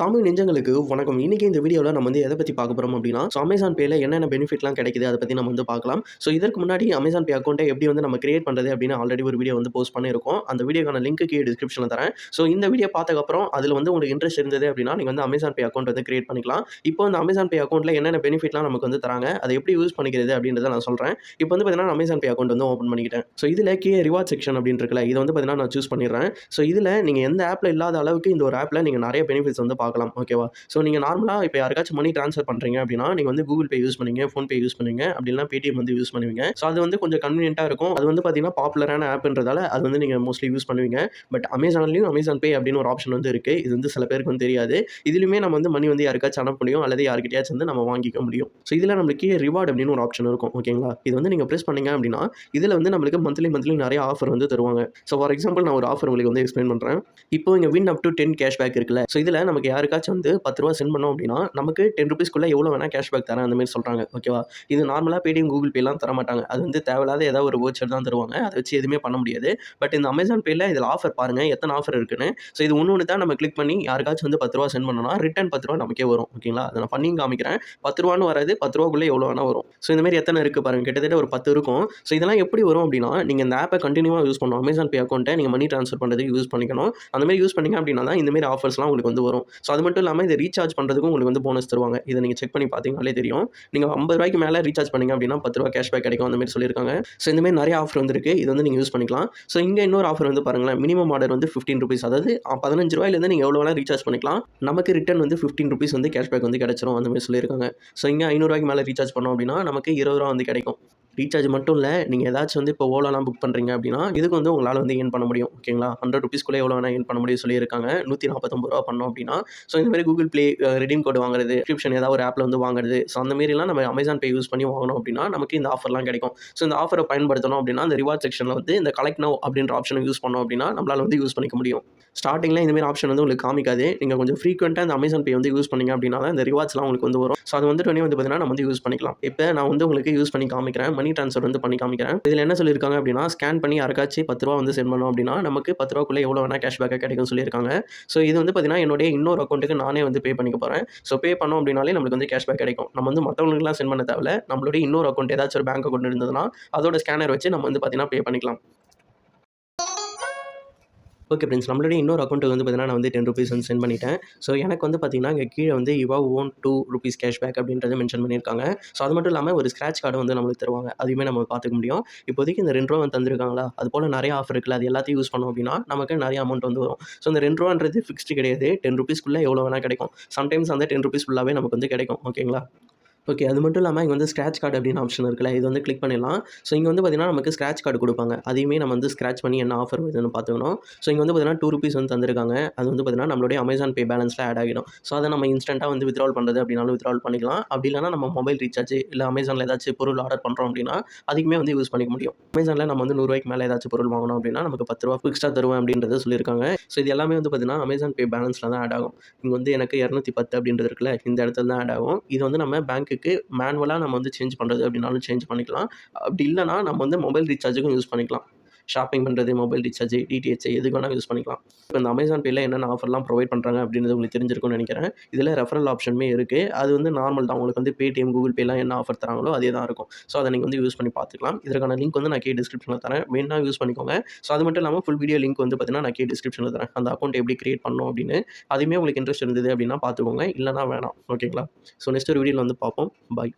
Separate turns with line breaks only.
தமிழ் நெஞ்சங்களுக்கு வணக்கம். இன்னைக்கு இந்த வீடியோல நம்ம வந்து எத பத்தி பார்க்க போறோம் அப்படின்னா, Amazon Payல என்னென்ன பெனிஃபிட்லாம் கிடைக்குது அத பத்தி நம்ம வந்து பார்க்கலாம். இதற்கு முன்னாடி Amazon Pay அக்கவுண்ட்ட எப்படி வந்து நம்ம கிரியேட் பண்றது அப்படின்னு ஆல்ரெடி ஒரு வீடியோ வந்து போஸ்ட் பண்ணியிருக்கோம். அந்த வீடியோக்கான லிங்க் கீழ டிஸ்கிரிப்ஷன்ல தரேன். இந்த வீடியோ பார்த்ததுக்கப்புறம் அதுல வந்து உங்களுக்கு இன்ட்ரெஸ்ட் இருந்தது அப்படின்னா, நீங்க வந்து Amazon Pay அக்கவுண்ட் வந்து கிரியேட் பண்ணிக்கலாம். இப்போ இந்த Amazon Pay அக்கவுண்ட்ல என்னென்ன பெனிஃபிட்லாம் நமக்கு வந்து தராங்க, அத எப்படி யூஸ் பண்ணிக்கிறது அப்படின்றத நான் சொல்றேன். இப்போ வந்து பார்த்தீங்கன்னா Amazon Pay அக்கவுண்ட் வந்து ஓப்பன் பண்ணிக்கிட்டேன். இதுல கீழ ரிவார்ட் செக்ஷன் அப்படின்னு இருக்குல்ல, இத வந்து பார்த்தீங்கன்னா நான் சூஸ் பண்ணிடுறேன். இதுல நீங்க எந்த ஆப்ல இல்லாத அளவுக்கு இந்த ஒரு ஆப்ல நீங்க நிறைய பெனிஃபிட்ஸ் வந்து பார்க்கலாம். ஓகேவா? நீங்க நார்மலா இப்ப யாருக்காச்சும் மணி ட்ரான்ஸ்ஃபர் பண்றீங்க அப்படின்னா, நீங்க வந்து Google Pay யூஸ் பண்ணுவீங்க, PhonePe யூஸ் பண்ணுவீங்க, அப்படி இல்லனா Paytm வந்து யூஸ் பண்ணுவீங்க. அது வந்து கொஞ்சம் கன்வீனியன்ட்டா இருக்கும். அது வந்து பார்த்தீங்கன்னா பாப்புலரான ஆப்ன்றதால அது வந்து நீங்க மோஸ்ட்லி யூஸ் பண்ணுவீங்க. பட் Amazonலயும் Amazon Pay அப்படின்னு ஒரு ஆப்ஷன் வந்து இருக்கு. இது வந்து சில பேருக்கு வந்து தெரியாது. இதிலுமே நம்ம வந்து மணி வந்து யாருக்காச்சும் அனுப்ப முடியும் அல்லது யார்கிட்டயாச்சும் வந்து நம்ம வாங்கிக்க முடியும். இதுல நம்மளுக்கு கீழ ரிவார்ட் அப்படின்னு ஒரு ஆப்ஷன் இருக்கும். ஓகேங்களா? இது வந்து நீங்க பிரஸ் பண்ணீங்க அப்படின்னா, இதுல வந்து நம்மளுக்கு மந்த்லி நிறைய ஆஃபர் வந்து தருவாங்க. ஃபார் எக்ஸாம்பிள் நான் ஒரு ஆஃபர் உங்களுக்கு வந்து எக்ஸ்பிளைன் பண்றேன். இப்போ இங்க வின் அப் டூ 10 கேஷ்பேக் இருக்குல்ல. இதுல நமக்கு யாருக்காச்சும் வந்து ₹10 சென்ட் பண்ணோம் அப்படின்னா, நமக்கு ₹10க்குள்ள எவ்வளோ வேணா கேஷ்பேக் தரேன் அந்த மாதிரி சொல்றாங்க. ஓகேவா? இது நார்மலா Paytm, Google Payலாம் தரமாட்டாங்க. அது வந்து தேவையில்லாத ஏதாவது ஒரு வவுச்சர் தான் தருவாங்க. அத வச்சு எதுவுமே பண்ண முடியாது. பட் இந்த Amazon Payல இதுல ஆஃபர் பாருங்க. எத்தனை ஆஃபர் இருக்குன்னு. இது ஒண்ணு தான் நம்ம கிளிக் பண்ணி யாருக்காச்சும் வந்து ₹10 சென்ட் பண்ணோம்னா, ரிட்டர்ன் ₹10 நமக்கே வரும். ஓகேங்களா? அத நான் பண்ணியும் காமிக்கிறேன். ₹10ன்னு வராது. ₹10க்குள்ள எவ்வளோ வேணா வரும். இந்த மாதிரி எத்தனை இருக்கு பாருங்க. கிட்டத்தட்ட ஒரு 10 இருக்கும். இதெல்லாம் எப்படி வரும் அப்படின்னா, நீங்க இந்த ஆப்ப கன்டினியூவா யூஸ் பண்ணணும். Amazon Pay அக்கவுண்ட்ட நீங்க மணி ட்ரான்ஸ்ஃபர் பண்றதுக்கு யூஸ் பண்ணிக்கணும். அந்த மாதிரி யூஸ் பண்ணீங்க அப்படின்னா தான் இந்த மாதிரி ஆஃபர்ஸ்லாம் உங்களுக்கு வந்து வரும். அது மட்டும் இல்லாம இத ரீசார்ஜ் பண்றதுக்கும் உங்களுக்கு வந்து போனஸ் தருவாங்க. இத நீங்க செக் பண்ணி பார்த்தீங்கனாலே தெரியும். நீங்க ₹50க்கு மேல ரீசார்ஜ் பண்ணீங்க அப்படின்னா ₹10 கேஷ்பேக் கிடைக்கும். அந்த மாதிரி சொல்லியிருக்காங்க. இந்த மாதிரி நிறைய ஆஃபர் வந்திருக்கு. இது வந்து நீங்க யூஸ் பண்ணிக்கலாம். இங்க இன்னொரு ஆஃபர் வந்து பாருங்களேன். மினிமம் ஆர்டர் வந்து ₹15 அதாவது ₹15 நீங்க எவ்வளோ வேணா ரீசார்ஜ் பண்ணிக்கலாம். நமக்கு ரிட்டர்ன் வந்து ₹15 வந்து கேஷ்பேக் வந்து கிடைச்சிரும். அந்த மாதிரி சொல்லியிருக்காங்க. இங்க ₹500க்கு மேல ரீசார்ஜ் பண்ணோம் அப்படின்னா நமக்கு ₹20 வந்து கிடைக்கும். ரீசார்ஜ் மட்டும் இல்ல. நீங்க ஏதாச்சும் வந்து இப்போ ஓலாலாம் புக் பண்றீங்க அப்படின்னா, இதுக்கு வந்து உங்களால வந்து ஏர்ன் பண்ண முடியும். ஓகேங்களா? ₹100க்குள்ள எவ்வளோ வேணா ஏர்ன் பண்ண முடியும் சொல்லியிருக்காங்க. ₹149 பண்ணோம் அப்படின்னா, இந்த மாதிரி Google Play ரெடீம் கோட் வாங்குறது, சப்ஸ்கிரிப்ஷன் ஏதாவது ஒரு ஆப்ல வந்து வாங்குறது. அந்த மாதிரிலாம் நம்ம Amazon Pay யூஸ் பண்ணி வாங்கணும் அப்படின்னா, நமக்கு இந்த ஆஃபர்லாம் கிடைக்கும். இந்த ஆஃபர பயன்படுத்தணும் அப்படின்னா, அந்த ரிவார்ட் செக்ஷன்ல வந்து இந்த கலெக்ட் நவ் அப்படின்ற ஆப்ஷன யூஸ் பண்ணோம் அப்படின்னா, நம்மளால வந்து யூஸ் பண்ணிக்க முடியும். ஸ்டார்ட்டிங்ல இந்த மாதிரி ஆப்ஷன் வந்து உங்களுக்கு காமிக்காது. நீங்க கொஞ்சம் ஃப்ரீக்வென்ட்டா இந்த Amazon Pay வந்து யூஸ் பண்ணீங்க அப்படின்னா தான் இந்த ரிவார்ட்ஸ்லாம் உங்களுக்கு வந்து வரும். அது வந்துட்டோனே வந்து பார்த்தீங்கன்னா, நம்ம வந்து யூஸ் பண்ணிக்கலாம். இப்ப நான் வந்து உங்களுக்கு யூஸ் பண்ணி காமிக்கிறேன். மணி ட்ரான்ஸ்ஃபர் வந்து பண்ணி காமிக்கிறேன். இதுல என்ன சொல்லியிருக்காங்க அப்படின்னா, ஸ்கேன் பண்ணி யாருக்காச்சும் ₹10 வந்து சென்ட் பண்ணோம் அப்படின்னா, நமக்கு ₹10க்குள்ள எவ்வளோ வேணா கேஷ்பேக்கா கிடைக்கும்னு சொல்லியிருக்காங்க. இது வந்து பார்த்தீங்கன்னா, என்னுடைய இன்னொரு அக்கவுண்ட்டுக்கு நானே வந்து பே பண்ணிக்க போறேன். பே பண்ணோம் அப்படின்னாலே நம்மளுக்கு வந்து கேஷ்பேக் கிடைக்கும். நம்ம வந்து மத்தவங்களுக்குலாம் சென்ட் பண்ண தேவையில்ல. நம்மளுடைய இன்னொரு அக்கவுண்ட் ஏதாச்சும் ஒரு பேங்க் அக்கவுண்ட் இருந்ததுன்னா, அதோட ஸ்கேனர் வச்சு நம்ம வந்து பார்த்தீங்கன்னா, பே பண்ணிக்கலாம். ஓகே ஃப்ரெண்ட்ஸ், நம்மளுடைய இன்னொரு அக்கவுண்ட்டுக்கு வந்து பார்த்தீங்கன்னா, நான் வந்து ₹10 வந்து சென்ட் பண்ணிட்டேன். எனக்கு வந்து பார்த்தீங்கன்னா, இங்க கீழ வந்து யூ ஹேவ் ஓன் ₹2 கேஷ்பேக் அப்படின்றத மென்ஷன் பண்ணியிருக்காங்க. அது மட்டும் இல்லாம ஒரு ஸ்க்ராட்ச் கார்டும் வந்து நம்மளுக்கு தருவாங்க. அதையுமே நம்ம பார்த்துக்க முடியும். இப்போதைக்கு இந்த ₹2 வந்து தந்திருக்காங்களா, அதுபோல நிறைய ஆஃபர் இருக்குல்ல, அது எல்லாத்தையும் யூஸ் பண்ணோம் அப்படின்னா, நமக்கு நிறைய அமௌண்ட் வந்து வரும். இந்த ₹2ன்றது ஃபிக்ஸ்டு கிடையாது. ₹10க்குள்ள எவ்வளோ வேணா கிடைக்கும். சம்டைம்ஸ் அந்த ₹10 ஃபுல்லாவே நமக்கு வந்து கிடைக்கும். ஓகேங்களா? ஓகே. அது மட்டும் இல்லாம இங்க வந்து ஸ்க்ராட்ச் கார்டு அப்படின்னு ஆப்ஷன் இருக்குல்ல, இது வந்து கிளிக் பண்ணிடலாம். இங்க வந்து பார்த்தீங்கன்னா, நமக்கு ஸ்க்ராட்ச் கார்டு குடுப்பாங்க. அதையுமே நம்ம வந்து ஸ்க்ராட்ச் பண்ணி என்ன ஆஃபர் வருதுன்னு பார்த்துக்கணும். இங்க வந்து பார்த்தீங்கன்னா, ₹2 வந்து தந்திருக்காங்க. அது வந்து பார்த்தீங்கன்னா, நம்மளுடைய Amazon Pay பேலன்ஸ்ல ஆட் ஆகிடும். அத நம்ம இன்ஸ்டன்ட்டா வந்து வித்ட்ராவல் பண்றது அப்படின்னாலும் வித்ட்ராவல் பண்ணிக்கலாம். அப்படி இல்லன்னா நம்ம மொபைல் ரீசார்ஜ் இல்ல Amazonல ஏதாச்சும் பொருள் ஆர்டர் பண்றோம் அப்படின்னா, அதுக்குமே வந்து யூஸ் பண்ணிக்க முடியும். Amazonல நம்ம வந்து ₹100க்கு மேல ஏதாச்சும் பொருள் வாங்கணும் அப்படின்னா, நமக்கு ₹10 எக்ஸ்ட்ரா தருவேன் அப்படின்றத சொல்லியிருக்காங்க. இது எல்லாமே வந்து பார்த்தீங்கன்னா, Amazon Pay பேலன்ஸ்ல தான் ஆட் ஆகும். இங்க வந்து எனக்கு 210 அப்படின்றது இருக்குல்ல, இந்த இடத்துல தான் ஆட் ஆகும். இது வந்து நம்ம பேங்க்குக்கு மேனுவலா நம்ம வந்து சேஞ்ச் பண்றது அப்படின்னாலும் சேஞ்ச் பண்ணிக்கலாம். அப்படி இல்லன்னா நம்ம வந்து மொபைல் ரீசார்ஜுக்கும் யூஸ் பண்ணிக்கலாம். ஷாப்பிங் பண்றது, மொபைல் ரீசார்ஜ், டிடிஹெச் எதுக்கு வேணா யூஸ் பண்ணிக்கலாம். இப்ப இந்த Amazon Payல என்னென்ன ஆஃபர்லாம் ப்ரொவைட் பண்றாங்க அப்படின்றது உங்களுக்கு தெரிஞ்சிருக்கும்னு நினைக்கிறேன். இதுல ரெஃபரல் ஆப்ஷனுமே இருக்கு. அது வந்து நார்மல் தான். உங்களுக்கு வந்து Paytm, Google Payலாம் என்ன ஆஃபர் தராங்களோ அதே தான் இருக்கும். அத நீங்க வந்து யூஸ் பண்ணி பார்த்துக்கலாம். இதற்கான லிங்க் வந்து நான் கீழ டிஸ்கிரிப்ஷன்ல தரேன். வேணும்னா யூஸ் பண்ணிக்கோங்க. அது மட்டும் இல்லாம ஃபுல் வீடியோ லிங்க் வந்து பார்த்தீங்கன்னா, நான் கீழ டிஸ்கிரிப்ஷன்ல தரேன். அந்த அக்கவுண்ட் எப்படி கிரியேட் பண்ணணும் அப்படின்னு. அதுவுமே உங்களுக்கு இன்ட்ரெஸ்ட் இருந்தது அப்படின்னா பார்த்துக்கோங்க. இல்லன்னா வேணாம். ஓகேங்களா? நெக்ஸ்ட் ஒரு வீடியோல வந்து பார்ப்போம். பாய்.